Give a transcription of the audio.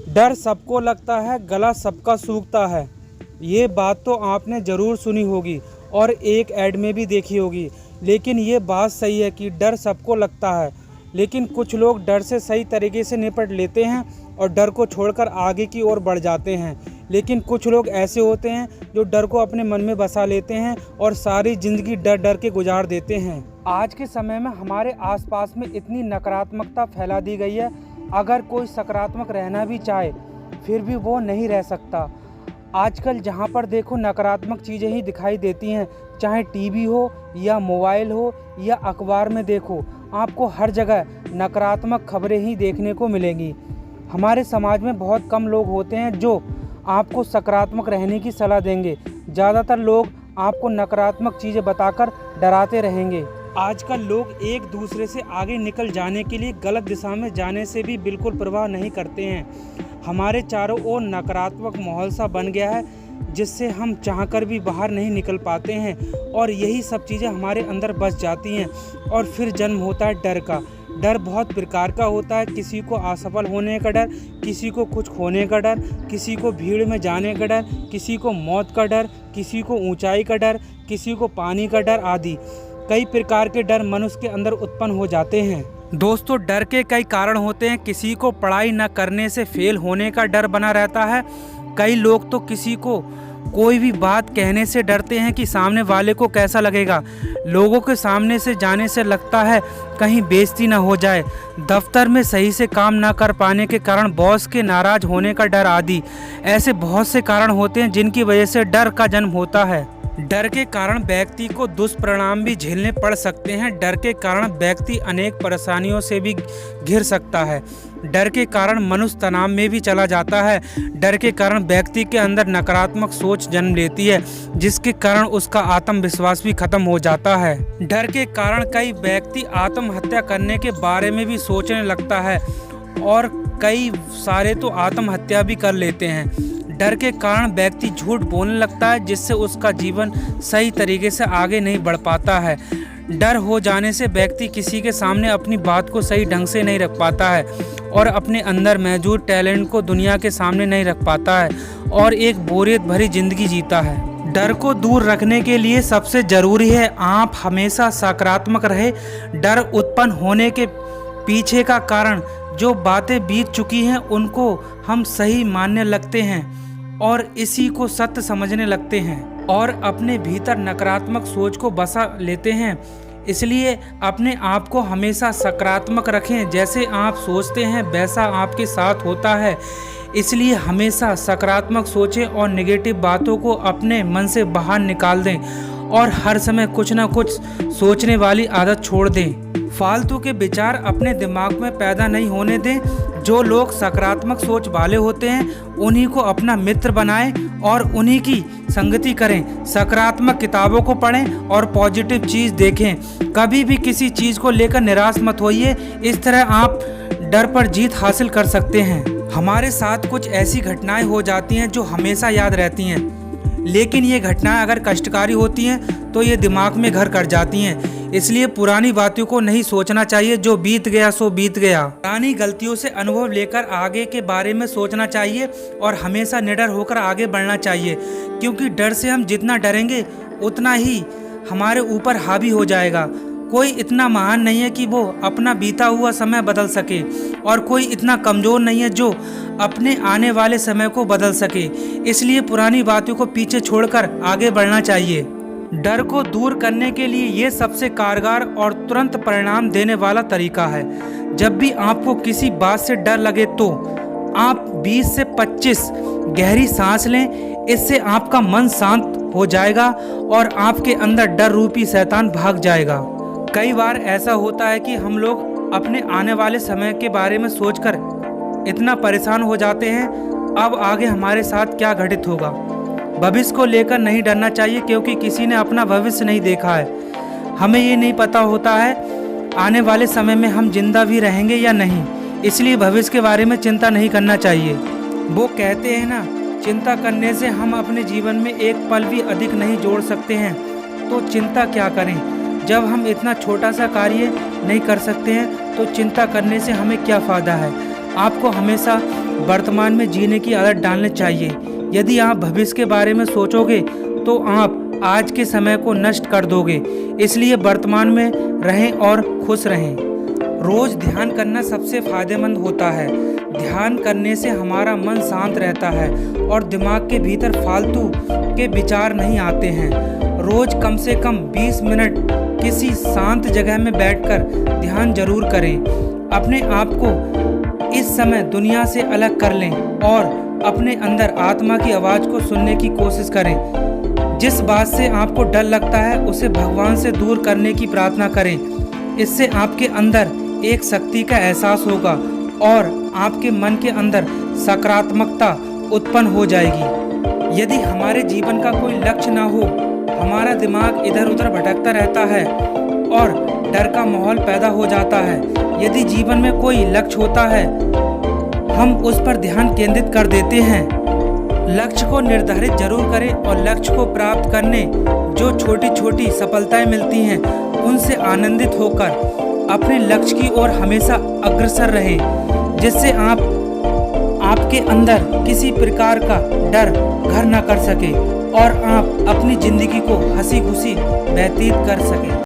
डर सबको लगता है, गला सबका सूखता है। ये बात तो आपने ज़रूर सुनी होगी और एक ऐड में भी देखी होगी। लेकिन ये बात सही है कि डर सबको लगता है, लेकिन कुछ लोग डर से सही तरीके से निपट लेते हैं और डर को छोड़कर आगे की ओर बढ़ जाते हैं। लेकिन कुछ लोग ऐसे होते हैं जो डर को अपने मन में बसा लेते हैं और सारी ज़िंदगी डर डर के गुजार देते हैं। आज के समय में हमारे आसपास में इतनी नकारात्मकता फैला दी गई है, अगर कोई सकारात्मक रहना भी चाहे फिर भी वो नहीं रह सकता। आजकल जहाँ पर देखो नकारात्मक चीज़ें ही दिखाई देती हैं, चाहे टीवी हो या मोबाइल हो या अखबार में देखो, आपको हर जगह नकारात्मक खबरें ही देखने को मिलेंगी। हमारे समाज में बहुत कम लोग होते हैं जो आपको सकारात्मक रहने की सलाह देंगे। ज़्यादातर लोग आपको नकारात्मक चीज़ें बताकर डराते रहेंगे। आजकल लोग एक दूसरे से आगे निकल जाने के लिए गलत दिशा में जाने से भी बिल्कुल परवाह नहीं करते हैं। हमारे चारों ओर नकारात्मक माहौल सा बन गया है, जिससे हम चाहकर भी बाहर नहीं निकल पाते हैं और यही सब चीज़ें हमारे अंदर बस जाती हैं और फिर जन्म होता है डर का। डर बहुत प्रकार का होता है, किसी को असफल होने का डर, किसी को कुछ खोने का डर, किसी को भीड़ में जाने का डर, किसी को मौत का डर, किसी को ऊंचाई का डर, किसी को पानी का डर आदि कई प्रकार के डर मनुष्य के अंदर उत्पन्न हो जाते हैं। दोस्तों, डर के कई कारण होते हैं। किसी को पढ़ाई न करने से फेल होने का डर बना रहता है। कई लोग तो किसी को कोई भी बात कहने से डरते हैं कि सामने वाले को कैसा लगेगा। लोगों के सामने से जाने से लगता है कहीं बेइज्जती ना हो जाए। दफ्तर में सही से काम ना कर पाने के कारण बॉस के नाराज होने का डर आदि ऐसे बहुत से कारण होते हैं जिनकी वजह से डर का जन्म होता है। डर के कारण व्यक्ति को दुष्परिणाम भी झेलने पड़ सकते हैं। डर के कारण व्यक्ति अनेक परेशानियों से भी घिर सकता है। डर के कारण मनुष्य तनाव में भी चला जाता है। डर के कारण व्यक्ति के अंदर नकारात्मक सोच जन्म लेती है, जिसके कारण उसका आत्मविश्वास भी खत्म हो जाता है। डर के कारण कई व्यक्ति आत्महत्या करने के बारे में भी सोचने लगता है और कई सारे तो आत्महत्या भी कर लेते हैं। डर के कारण व्यक्ति झूठ बोलने लगता है, जिससे उसका जीवन सही तरीके से आगे नहीं बढ़ पाता है। डर हो जाने से व्यक्ति किसी के सामने अपनी बात को सही ढंग से नहीं रख पाता है और अपने अंदर मौजूद टैलेंट को दुनिया के सामने नहीं रख पाता है और एक बोरियत भरी जिंदगी जीता है। डर को दूर रखने के लिए सबसे ज़रूरी है आप हमेशा सकारात्मक रहे। डर उत्पन्न होने के पीछे का कारण जो बातें बीत चुकी हैं उनको हम सही मानने लगते हैं और इसी को सत्य समझने लगते हैं और अपने भीतर नकारात्मक सोच को बसा लेते हैं। इसलिए अपने आप को हमेशा सकारात्मक रखें। जैसे आप सोचते हैं वैसा आपके साथ होता है। इसलिए हमेशा सकारात्मक सोचें और नेगेटिव बातों को अपने मन से बाहर निकाल दें और हर समय कुछ ना कुछ सोचने वाली आदत छोड़ दें। फालतू के विचार अपने दिमाग में पैदा नहीं होने दें। जो लोग सकारात्मक सोच वाले होते हैं उन्हीं को अपना मित्र बनाएं और उन्हीं की संगति करें। सकारात्मक किताबों को पढ़ें और पॉजिटिव चीज़ देखें। कभी भी किसी चीज़ को लेकर निराश मत होइए। इस तरह आप डर पर जीत हासिल कर सकते हैं। हमारे साथ कुछ ऐसी घटनाएं हो जाती हैं जो हमेशा याद रहती हैं, लेकिन ये घटनाएं अगर कष्टकारी होती हैं तो ये दिमाग में घर कर जाती हैं। इसलिए पुरानी बातों को नहीं सोचना चाहिए। जो बीत गया सो बीत गया। पुरानी गलतियों से अनुभव लेकर आगे के बारे में सोचना चाहिए और हमेशा निडर होकर आगे बढ़ना चाहिए, क्योंकि डर से हम जितना डरेंगे उतना ही हमारे ऊपर हावी हो जाएगा। कोई इतना महान नहीं है कि वो अपना बीता हुआ समय बदल सके और कोई इतना कमज़ोर नहीं है जो अपने आने वाले समय को बदल सके। इसलिए पुरानी बातों को पीछे छोड़कर आगे बढ़ना चाहिए। डर को दूर करने के लिए ये सबसे कारगर और तुरंत परिणाम देने वाला तरीका है। जब भी आपको किसी बात से डर लगे तो आप 20 से 25 गहरी सांस लें। इससे आपका मन शांत हो जाएगा और आपके अंदर डर रूपी शैतान भाग जाएगा। कई बार ऐसा होता है कि हम लोग अपने आने वाले समय के बारे में सोचकर इतना परेशान हो जाते हैं अब आगे हमारे साथ क्या घटित होगा। भविष्य को लेकर नहीं डरना चाहिए, क्योंकि किसी ने अपना भविष्य नहीं देखा है। हमें ये नहीं पता होता है आने वाले समय में हम जिंदा भी रहेंगे या नहीं। इसलिए भविष्य के बारे में चिंता नहीं करना चाहिए। वो कहते हैं ना, चिंता करने से हम अपने जीवन में एक पल भी अधिक नहीं जोड़ सकते हैं, तो चिंता क्या करें। जब हम इतना छोटा सा कार्य नहीं कर सकते हैं तो चिंता करने से हमें क्या फ़ायदा है। आपको हमेशा वर्तमान में जीने की आदत डालनी चाहिए। यदि आप भविष्य के बारे में सोचोगे तो आप आज के समय को नष्ट कर दोगे। इसलिए वर्तमान में रहें और खुश रहें। रोज ध्यान करना सबसे फायदेमंद होता है। ध्यान करने से हमारा मन शांत रहता है और दिमाग के भीतर फालतू के विचार नहीं आते हैं। रोज कम से कम 20 मिनट किसी शांत जगह में बैठकर ध्यान जरूर करें। अपने आप को इस समय दुनिया से अलग कर लें और अपने अंदर आत्मा की आवाज़ को सुनने की कोशिश करें। जिस बात से आपको डर लगता है उसे भगवान से दूर करने की प्रार्थना करें। इससे आपके अंदर एक शक्ति का एहसास होगा और आपके मन के अंदर सकारात्मकता उत्पन्न हो जाएगी। यदि हमारे जीवन का कोई लक्ष्य ना हो, हमारा दिमाग इधर उधर भटकता रहता है और डर का माहौल पैदा हो जाता है। यदि जीवन में कोई लक्ष्य होता है, हम उस पर ध्यान केंद्रित कर देते हैं। लक्ष्य को निर्धारित जरूर करें और लक्ष्य को प्राप्त करने जो छोटी छोटी सफलताएं मिलती हैं उनसे आनंदित होकर अपने लक्ष्य की ओर हमेशा अग्रसर रहें, जिससे आपके अंदर किसी प्रकार का डर घर न कर सके और आप अपनी जिंदगी को हंसी खुशी व्यतीत कर सकें।